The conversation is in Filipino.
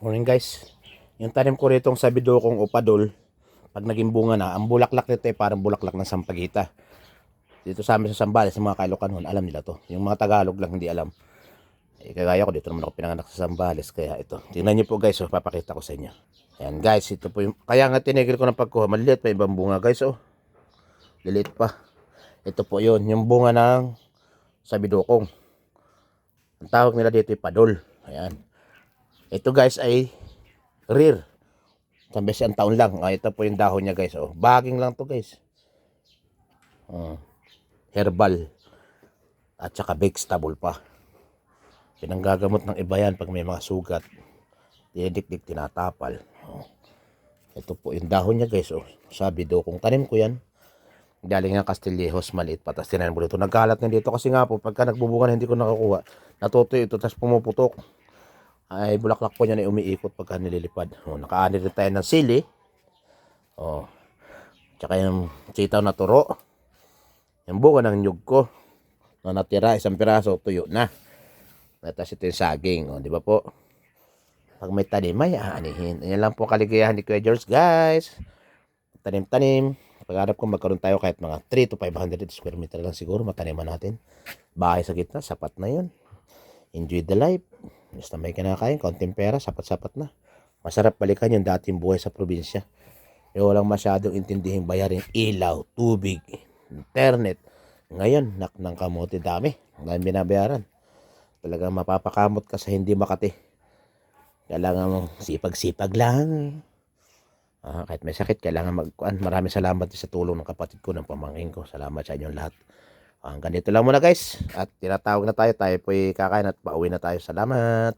Morning guys. Yung tanim ko rito sa bidokong upadol, pag naging bunga na, ang bulaklak nito ay parang bulaklak ng sampagita. Dito sa amin sa Sambales, sa mga Kailocanon, alam nila to. Yung mga Tagalog lang hindi alam. Kagaya ko, dito naman ako pinanganak sa Sambales, kaya ito. Tingnan niyo po guys, papakita ko sa inyo. Ayan guys, ito po yung, kaya nga tinigil ko ng pagkuha, maliliit pa ibang bunga guys, liliit pa. Ito po yun, yung bunga ng sabidokong. Ang tawag nila dito ay padol. Ayan. Ito guys ay rare. Sabi siya ang taon lang. Ito po yung dahon niya guys. Baging lang to guys. Herbal. At saka vegetable pa. Pinanggagamot ng iba yan pag may mga sugat. Dinidikdik, tinatapal. Ito po yung dahon niya guys. Sabi do, kung tanim ko yan, galing nga Castillejos, maliit pa. Tapos tinanim ko dito. Nagkalat na dito kasi nga po, pagka nagbubunga na hindi ko nakakuha, natutuyo ito, tapos pumuputok. Ay bulaklak po niya na umiikot pagka nililipad. Nakaani rin tayo ng sili. Tsaka yung sitaw na turo. Yung bunga ng nyug ko na natira, isang piraso, tuyo na. Tapos ito yung saging. Di ba po? Pag may tanim, may aanihin. Yan lang po kaligayahan ni Kuya George, guys. Tanim-tanim. Pag-arap ko magkaroon tayo kahit mga 3 to 500 square meter lang siguro. Mataniman natin. Bahay sa gitna, sapat na yun. Enjoy the life. Basta may kinakain, konting pera, sapat-sapat na. Masarap balikan yung dating buhay sa probinsya. Yung walang masyadong intindihing bayarin ilaw, tubig, internet. Ngayon, ng kamote dami. Ang dami binabayaran. Talagang mapapakamot ka sa hindi Makati. Kailangan mong sipag-sipag lang. Kahit may sakit, kailangan magkuhan. Maraming salamat sa tulong ng kapatid ko, ng pamangkin ko. Salamat sa inyong lahat. Hanggang dito lang muna guys. At tinatawag na tayo. Tayo po'y kakain at pauwi na tayo. Salamat.